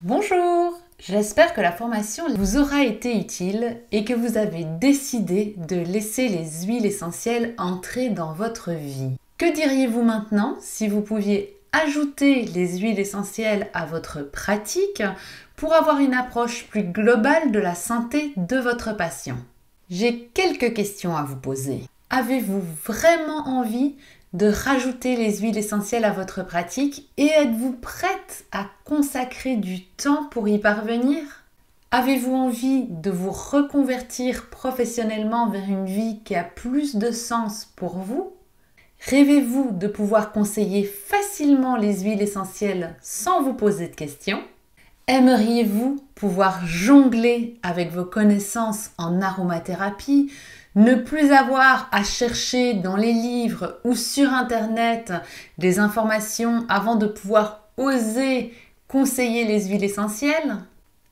Bonjour! J'espère que la formation vous aura été utile et que vous avez décidé de laisser les huiles essentielles entrer dans votre vie. Que diriez-vous maintenant si vous pouviez ajouter les huiles essentielles à votre pratique pour avoir une approche plus globale de la santé de votre patient? J'ai quelques questions à vous poser. Avez-vous vraiment envie de rajouter les huiles essentielles à votre pratique et êtes-vous prête à consacrer du temps pour y parvenir? Avez-vous envie de vous reconvertir professionnellement vers une vie qui a plus de sens pour vous? Rêvez-vous de pouvoir conseiller facilement les huiles essentielles sans vous poser de questions? Aimeriez-vous pouvoir jongler avec vos connaissances en aromathérapie, ne plus avoir à chercher dans les livres ou sur Internet des informations avant de pouvoir oser conseiller les huiles essentielles?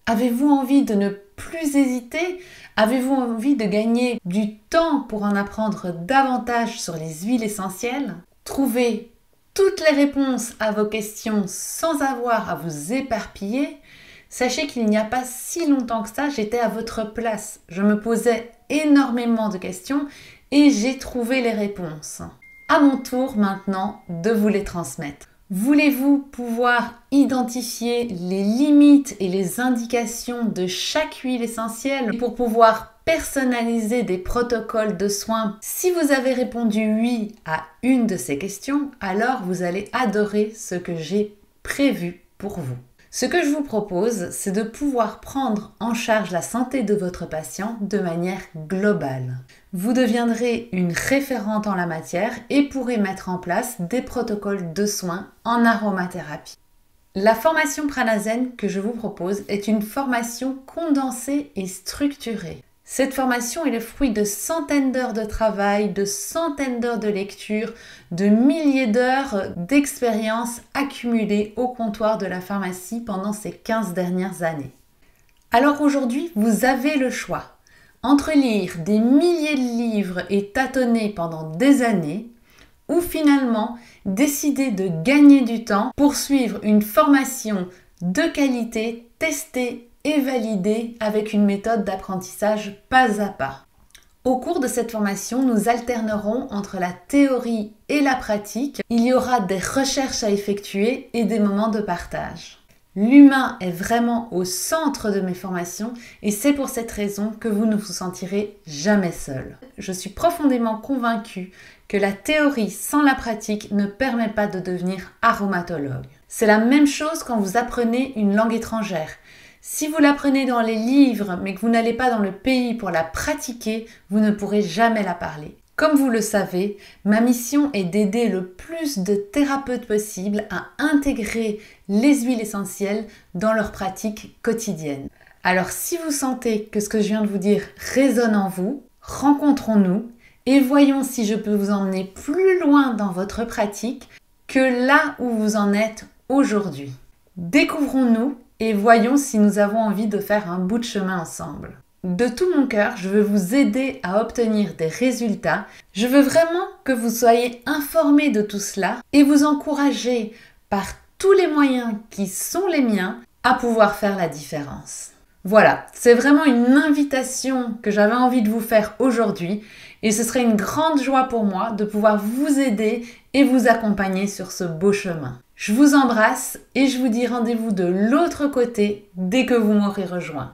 Avez-vous envie de ne plus hésiter? Avez-vous envie de gagner du temps pour en apprendre davantage sur les huiles essentielles? Trouvez toutes les réponses à vos questions sans avoir à vous éparpiller. Sachez qu'il n'y a pas si longtemps que ça, j'étais à votre place. Je me posais énormément de questions et j'ai trouvé les réponses. À mon tour maintenant de vous les transmettre. Voulez-vous pouvoir identifier les limites et les indications de chaque huile essentielle pour pouvoir personnaliser des protocoles de soins? Si vous avez répondu oui à une de ces questions, alors vous allez adorer ce que j'ai prévu pour vous. Ce que je vous propose, c'est de pouvoir prendre en charge la santé de votre patient de manière globale. Vous deviendrez une référente en la matière et pourrez mettre en place des protocoles de soins en aromathérapie. La formation Pranazen que je vous propose est une formation condensée et structurée. Cette formation est le fruit de centaines d'heures de travail, de centaines d'heures de lecture, de milliers d'heures d'expérience accumulées au comptoir de la pharmacie pendant ces 15 dernières années. Alors aujourd'hui, vous avez le choix entre lire des milliers de livres et tâtonner pendant des années ou finalement décider de gagner du temps pour suivre une formation de qualité testée et validée avec une méthode d'apprentissage pas à pas. Au cours de cette formation, nous alternerons entre la théorie et la pratique. Il y aura des recherches à effectuer et des moments de partage. L'humain est vraiment au centre de mes formations et c'est pour cette raison que vous ne vous sentirez jamais seul. Je suis profondément convaincue que la théorie sans la pratique ne permet pas de devenir aromatologue. C'est la même chose quand vous apprenez une langue étrangère. Si vous l'apprenez dans les livres mais que vous n'allez pas dans le pays pour la pratiquer, vous ne pourrez jamais la parler. Comme vous le savez, ma mission est d'aider le plus de thérapeutes possible à intégrer les huiles essentielles dans leur pratique quotidienne. Alors si vous sentez que ce que je viens de vous dire résonne en vous, rencontrons-nous et voyons si je peux vous emmener plus loin dans votre pratique que là où vous en êtes aujourd'hui. Découvrons-nous et voyons si nous avons envie de faire un bout de chemin ensemble. De tout mon cœur, je veux vous aider à obtenir des résultats. Je veux vraiment que vous soyez informés de tout cela et vous encourager par tous les moyens qui sont les miens à pouvoir faire la différence. Voilà, c'est vraiment une invitation que j'avais envie de vous faire aujourd'hui et ce serait une grande joie pour moi de pouvoir vous aider et vous accompagner sur ce beau chemin. Je vous embrasse et je vous dis rendez-vous de l'autre côté dès que vous m'aurez rejoint.